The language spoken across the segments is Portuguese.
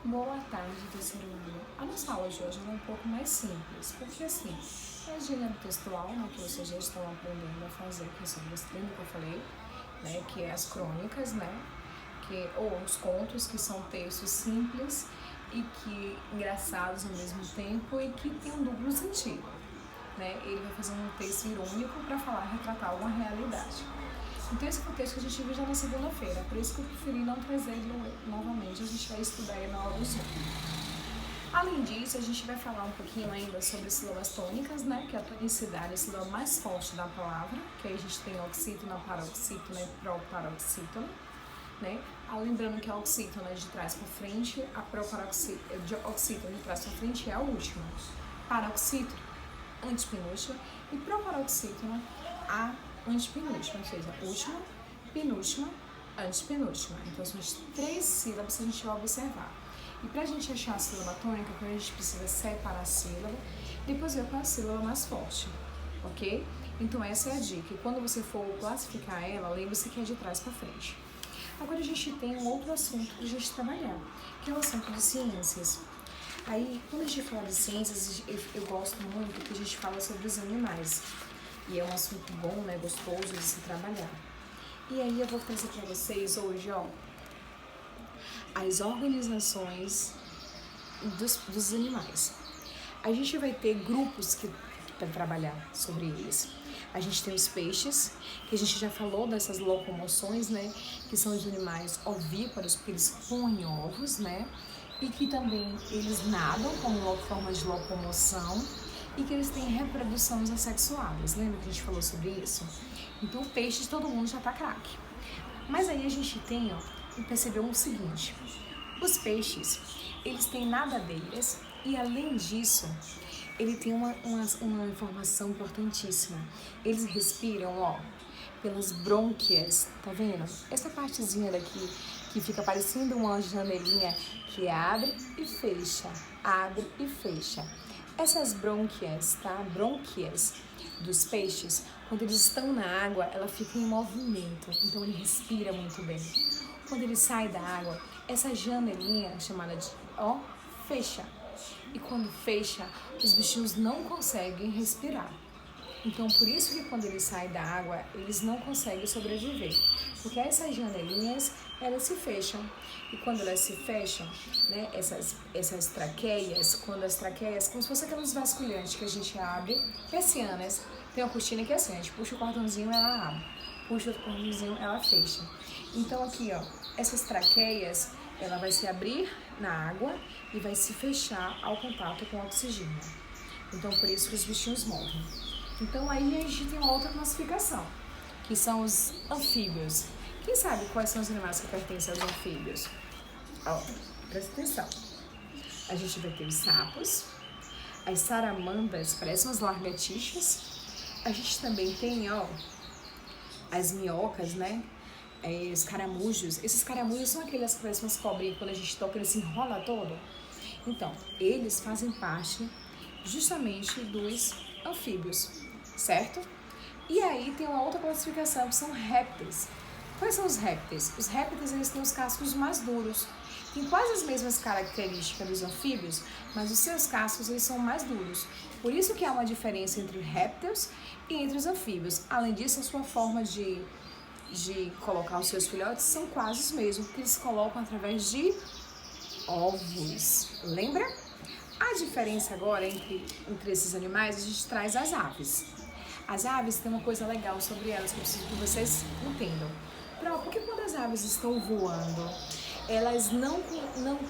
Boa tarde, terceiro ano. A nossa aula de hoje é um pouco mais simples, porque assim, é gênero textual, né, que vocês já estão aprendendo a fazer, que é sobre esse livro que eu falei, né, que é as crônicas, né, ou os contos, que são textos simples e que engraçados ao mesmo tempo e que tem um duplo sentido, né. Ele vai fazer um texto irônico para retratar alguma realidade. Então esse foi o texto que a gente viu já na segunda-feira, por isso que eu preferi não trazer ele novamente, a gente vai estudar ele na aula do Zoom. Além disso, a gente vai falar um pouquinho ainda sobre sílabas tônicas, né, que é a tonicidade, a sílaba mais forte da palavra, que aí a gente tem oxítona, paroxítona e proparoxítona, né. Lembrando que a oxítona de trás para frente, a oxítona de trás para frente é a última, paroxítona, antepenúltima, e proparoxítona, a antepenúltima, ou seja, última, penúltima, antepenúltima. Então são as 3 sílabas que a gente vai observar. E para a gente achar a sílaba tônica, a gente precisa separar a sílaba, depois ver qual é a sílaba mais forte, ok? Então essa é a dica. E quando você for classificar ela, lembre-se que é de trás para frente. Agora a gente tem um outro assunto para a gente trabalhar, que é o assunto de ciências. Aí, quando a gente fala de ciências, eu gosto muito que a gente fala sobre os animais. E é um assunto bom, né, gostoso de se trabalhar. E aí eu vou trazer para vocês hoje, as organizações dos animais. A gente vai ter grupos para trabalhar sobre eles. A gente tem os peixes, que a gente já falou dessas locomoções, né, que são os animais ovíparos, porque eles põem ovos, né, e que também eles nadam como forma de locomoção, e que eles têm reproduções assexuadas. Lembra que a gente falou sobre isso? Então, peixes, todo mundo já tá craque. Mas aí a gente tem, percebeu o seguinte: os peixes, eles têm nadadeiras e, além disso, ele tem uma informação importantíssima. Eles respiram, pelas brônquias, tá vendo? Essa partezinha daqui, que fica parecendo uma janelinha que abre e fecha, abre e fecha. Essas brônquias, brônquias dos peixes, quando eles estão na água, ela fica em movimento, então ele respira muito bem. Quando ele sai da água, essa janelinha chamada de fecha. E quando fecha, os bichinhos não conseguem respirar. Então, por isso que quando eles saem da água, eles não conseguem sobreviver. Porque essas janelinhas, elas se fecham. E quando elas se fecham, né, essas traqueias, como se fossem aquelas vasculhantes que a gente abre, persianas, tem uma cortina que é assim, a gente puxa o cordãozinho, ela abre. Puxa o cordãozinho, ela fecha. Então, aqui, essas traqueias, ela vai se abrir na água e vai se fechar ao contato com o oxigênio. Então, por isso que os bichinhos morrem. Então, aí a gente tem uma outra classificação, que são os anfíbios. Quem sabe quais são os animais que pertencem aos anfíbios? Presta atenção. A gente vai ter os sapos, as salamandras, parecem umas lagartixas. A gente também tem, as minhocas, né? Os caramujos. Esses caramujos são aqueles que parecem umas cobrinhas, quando a gente toca, ele se enrola todo. Então, eles fazem parte justamente dos anfíbios, certo? E aí tem uma outra classificação, que são répteis. Quais são os répteis? Os répteis, eles têm os cascos mais duros. Tem quase as mesmas características dos anfíbios, mas os seus cascos, eles são mais duros. Por isso que há uma diferença entre répteis e entre os anfíbios. Além disso, a sua forma de colocar os seus filhotes são quase os mesmos, porque eles colocam através de ovos. Lembra? A diferença agora entre esses animais, a gente traz as aves. As aves têm uma coisa legal sobre elas que eu preciso que vocês entendam. Porque quando as aves estão voando, elas não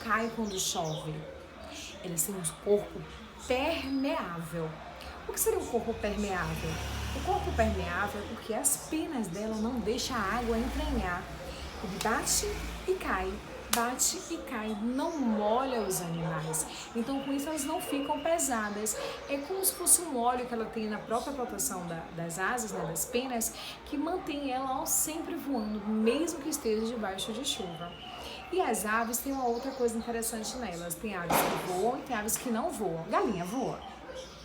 caem quando chove. Elas têm um corpo permeável. O que seria um corpo permeável? O corpo permeável é porque as penas dela não deixam a água entranhar. Ele bate e cai. Bate e cai, não molha os animais. Então, com isso, elas não ficam pesadas. É como se fosse um óleo que ela tem na própria proteção das asas, né, das penas, que mantém ela sempre voando, mesmo que esteja debaixo de chuva. E as aves têm uma outra coisa interessante nelas. Tem aves que voam e tem aves que não voam. Galinha voa?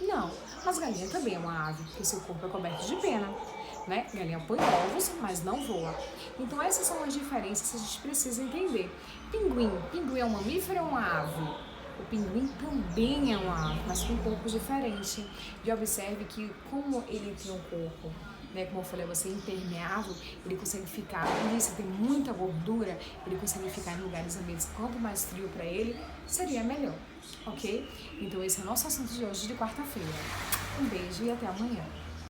Não, mas galinha também é uma ave, porque seu corpo é coberto de pena. né? Galinha põe ovos, mas não voa. Então essas são as diferenças que a gente precisa entender. Pinguim é um mamífero ou uma ave? O pinguim também é uma ave, mas com um corpo diferente. E observe que como ele tem um corpo, né, como eu falei, você é impermeável, ele consegue ficar, e se tem muita gordura, ele consegue ficar em lugares ambientes. Quanto mais frio para ele, seria melhor, ok? Então esse é o nosso assunto de hoje de quarta-feira. Um beijo e até amanhã.